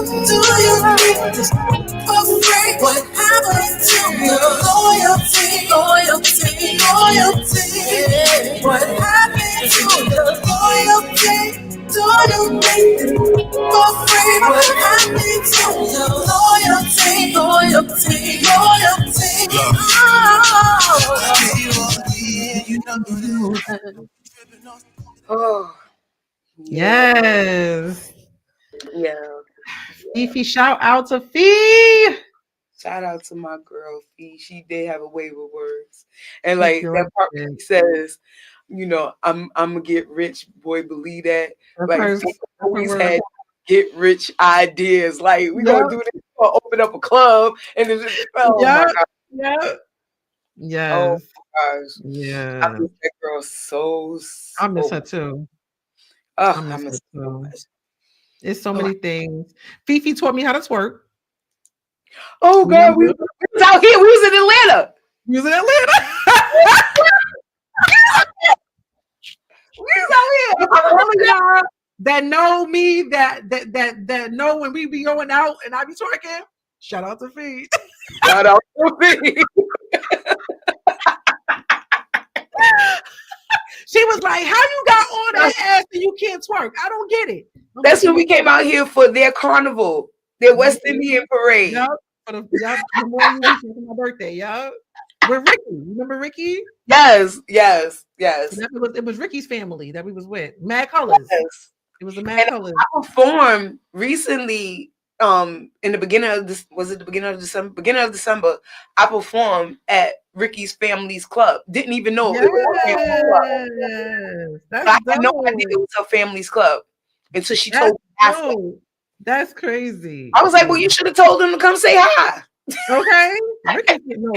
you think this for free? What happens to your loyalty, loyalty, loyalty? What happens to your loyalty? Do you think this for free? What happens to your loyalty, loyalty, loyalty? Oh, Yes. yeah. Fifi, shout out to Fee. Shout out to my girl Fee. She did have a way with words. And She like sure that part where did. he says, I'm gonna get rich, boy, believe that. That's Like her, Fee that's her always word. had get rich ideas. Like we gonna do this, we're gonna open up a club, and it's just, oh my Yep. god. Yep. Oh Yes. my gosh. I Yeah. miss that girl so I miss much. her too. Oh, I I miss her miss her so too. much. It's so Oh, many things. Fifi taught me how to twerk. Oh God, we Remember? was out here. We was in Atlanta. You was in Atlanta. We was out here. For all of y'all that know me, that know when we be going out and I be twerking, shout out to Feed. Shout out to me. She was like, "How you got all that ass and you can't twerk? I don't get it." That's when we came out here for their carnival, their West Indian parade. Yup. Memorial Weekend for my birthday, yup. With Ricky. Remember Ricky? Yes. It was Ricky's family that we was with. Mad Colors. Yes. It was the Mad Colors. I performed recently in the beginning of this, was it the beginning of December? Beginning of December, I performed at Ricky's family's club. Didn't even know it was her family's club. That's I had no dope. idea it was her family's club until she That's told me after. dope. That's crazy. I was like, well, you should have told them to come say hi. Okay.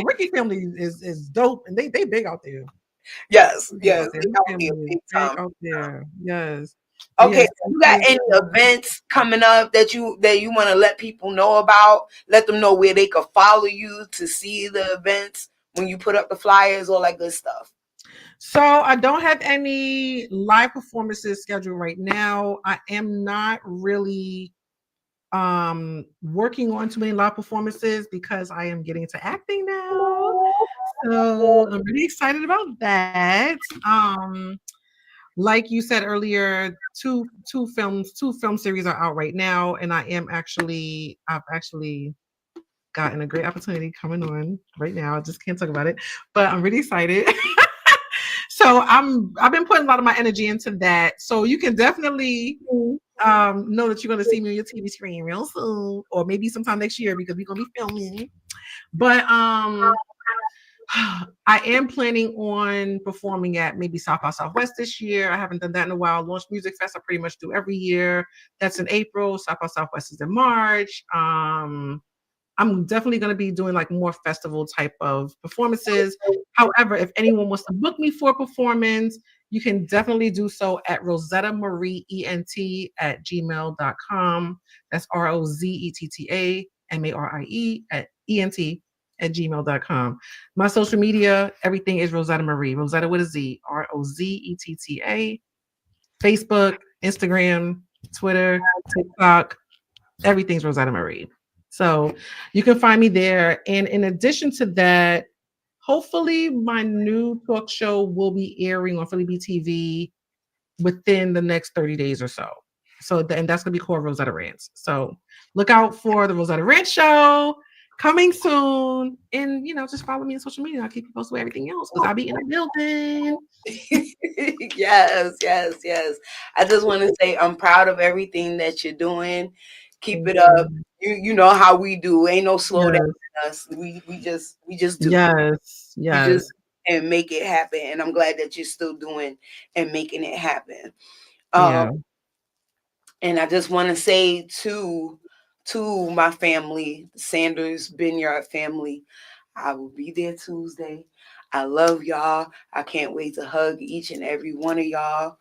Ricky's family is dope and they big out there. Yes. They Out here, big time. out there. Yes. Okay, Yes. so you got any events coming up that you want to let people know about? Let them know where they could follow you to see the events when you put up the flyers, all that good stuff. So I don't have any live performances scheduled right now. I am not really working on too many live performances because I am getting into acting now. So I'm really excited about that. Like you said earlier, two film series are out right now, and I've actually gotten a great opportunity coming on right now. I just can't talk about it, but I'm really excited. So I've been putting a lot of my energy into that. So you can definitely know that you're going to see me on your TV screen real soon, or maybe sometime next year because we're going to be filming. But I am planning on performing at maybe South by Southwest this year. I haven't done that in a while. Launch Music Fest, I pretty much do every year. That's in April. South by Southwest is in March. I'm definitely going to be doing like more festival type of performances. However, if anyone wants to book me for a performance, you can definitely do so at rozettamarie@gmail.com. That's ROZETTAMARIE@ENT@gmail.com. My social media, everything is Rozetta Marie. Rozetta with a Z, ROZETTA. Facebook, Instagram, Twitter, TikTok, everything's Rozetta Marie. So you can find me there. And in addition to that, hopefully my new talk show will be airing on Philly BTV within the next 30 days or so. And that's going to be called Rozetta Rants. So look out for the Rozetta Rant show coming soon. And, just follow me on social media. I'll keep you posted with everything else because I'll be in the building. Yes. I just want to say I'm proud of everything that you're doing. Keep it up. You know how we do. Ain't no slow down in us. We just do. Yes. We just and make it happen. And I'm glad that you're still doing and making it happen. And I just want to say to my family, the Sanders Binyard family, I will be there Tuesday. I love y'all. I can't wait to hug each and every one of y'all.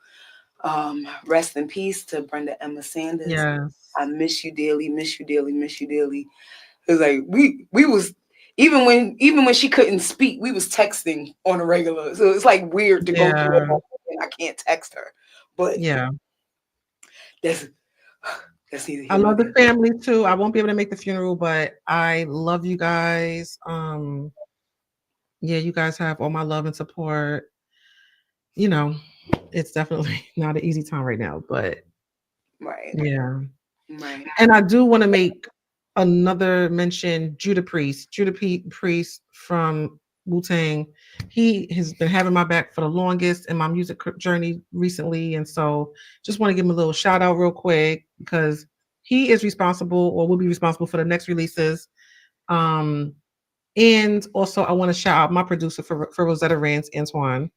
Rest in peace to Brenda Emma Sanders. Yes. I miss you dearly, miss you dearly, miss you dearly. It's like we was even when she couldn't speak, we was texting on a regular. So it's like weird to go through it and I can't text her. But that's neither here I love nor the family too. I won't be able to make the funeral, but I love you guys. You guys have all my love and support. It's definitely not an easy time right now, but right. And I do want to make another mention. Judah Priest from Wu-Tang. He has been having my back for the longest in my music journey recently, and so just want to give him a little shout out real quick because he is responsible or will be responsible for the next releases. And also I want to shout out my producer for Rozetta Rants, Antoine.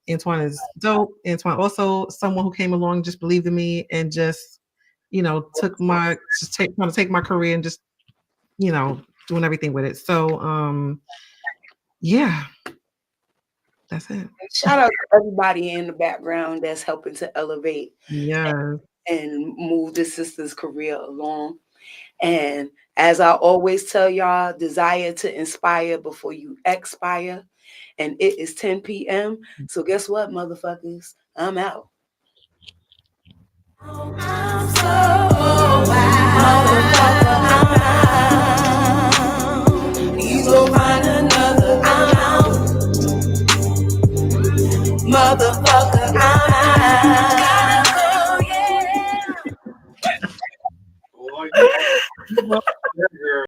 Antoine is dope. Antoine also someone who came along, just believed in me, and just trying to take my career and just doing everything with it. So that's it. Shout out to everybody in the background that's helping to elevate and move the sister's career along. And As I always tell y'all, desire to inspire before you expire. And it is 10 p.m. So guess what, motherfuckers? I'm out. You go find another. I'm out. Motherfucker, I'm out. Boy,